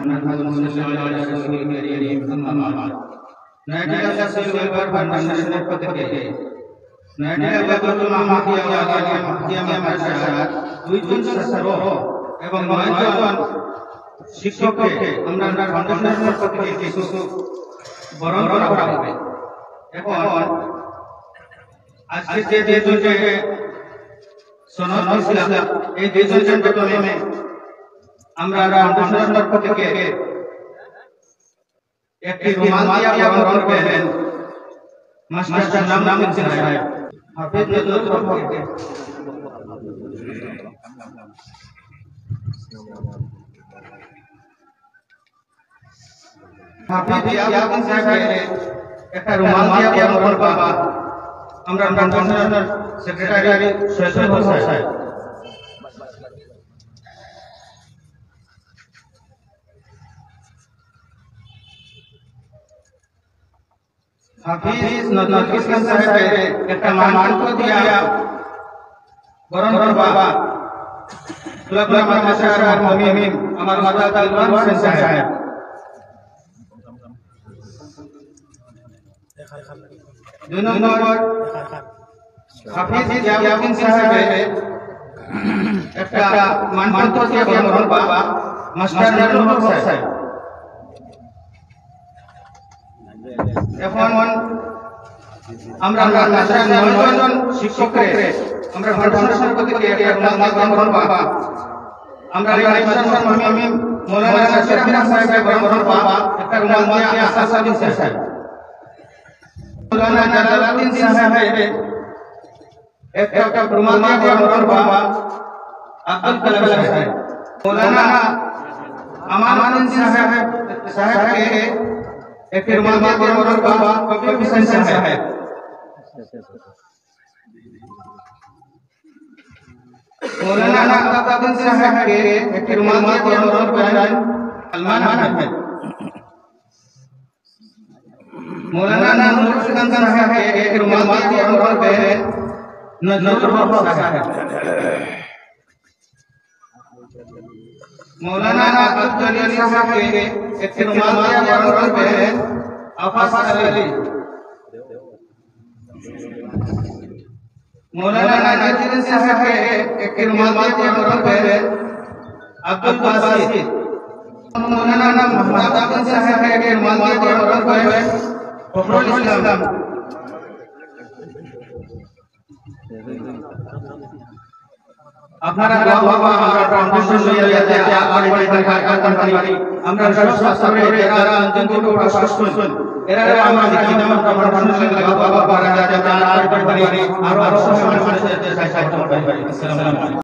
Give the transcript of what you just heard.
नहमदुहु व नसल्ली अला रसूलिल करीम अम्मा बाद नैटिला सिल्वर फाउंडेशনের পক্ষ থেকে नैटिला বাতুল মাহদিয়া আলিয়া মাহদিয়া মাদ্রাসার 2 জন ছাত্র এবং 9 জন শিক্ষককে আমরা ফাউন্ডেশনের পক্ষ থেকে কিছু বরণ করা হবে। এখন আজকে যে দুজনকে সনদ দিয়েছিলাম এই দুজনের প্রথমে আমরা ফাউন্ডেশনের পক্ষ থেকে একটি রুমাল দিয়ে বরণ করবেন মাস্টার নামুদ্দিন সাহেব হাফেজ নজরুল পক্ষে হাফেজ ইয়াকুব সাহেব একটা রুমাল দিয়ে বরণ করবা আমরা ফাউন্ডেশনের সেক্রেটারি সৈয়দ হোসেন সাহেব হাফিজ নজরুল ইসলাম সাহেব একটা মানপত্র দিয়া বরণ করবা তুলাকুলা মাদ্রাসার মুমিন আমার মাতা তালওয়ার হোসেন সাহেব। দুই নম্বর হাফিজ ইয়াকুব সাহেব একটা মানপত্র দিয়া বরণ করবা মাস্টার নূরুল হক সাহেব। এখন আমরা মাদ্রাসার 9 জন শিক্ষককে আমরা ফাউন্ডেশনের পক্ষ থেকে একটা রুমাল বরণ করবা আমরা মাদ্রাসার মুমিন মাওলানা নাসির আহমদ সাহেব বরণ করবা একটা রুমাল দিয়ে আসাদুদ্দিন সাহেব। মাওলানা জালালউদ্দিন সাহেব একটা রুমাল দিয়ে বরণ করবা আব্দুল কালাম সাহেব। মাওলানা আমানুদ্দিন সাহেবকে एक रुमाल में बरन करबा कबीर हुसैन साहब। मौलाना अब्दुल साहब के एक रुमाल में बरन करबा सलमान साहब। मौलाना नूरुल हुसैन साहब के एक रुमाल में बरन करबा नजरुल हक साहब। मौलाना अब्दुल जलील साहब के एक रुमाल में बरन करबा आफास अली। मौलाना नाजिर साहब के एक रुमाल में बरन करबा अब्दुल बासित। मौलाना मोहम्मद अब्दुल साहब के एक रुमाल में बरन करबा फखरुल इस्लाम। আপনারা দোয়া করবা আমরা ফাউন্ডেশন লইয়া যাতে আগে বাড়ি কাজ পারি আমরা সব সবরে এরা অন্তত প্রশাসন এরা আমরা দেখি না আমরা ফাউন্ডেশন লাগা বাবা পারা যাতে আগে বাড়ি আরো সব সমাজ সাথে সাহায্য করতে পারি। আসসালামু আলাইকুম।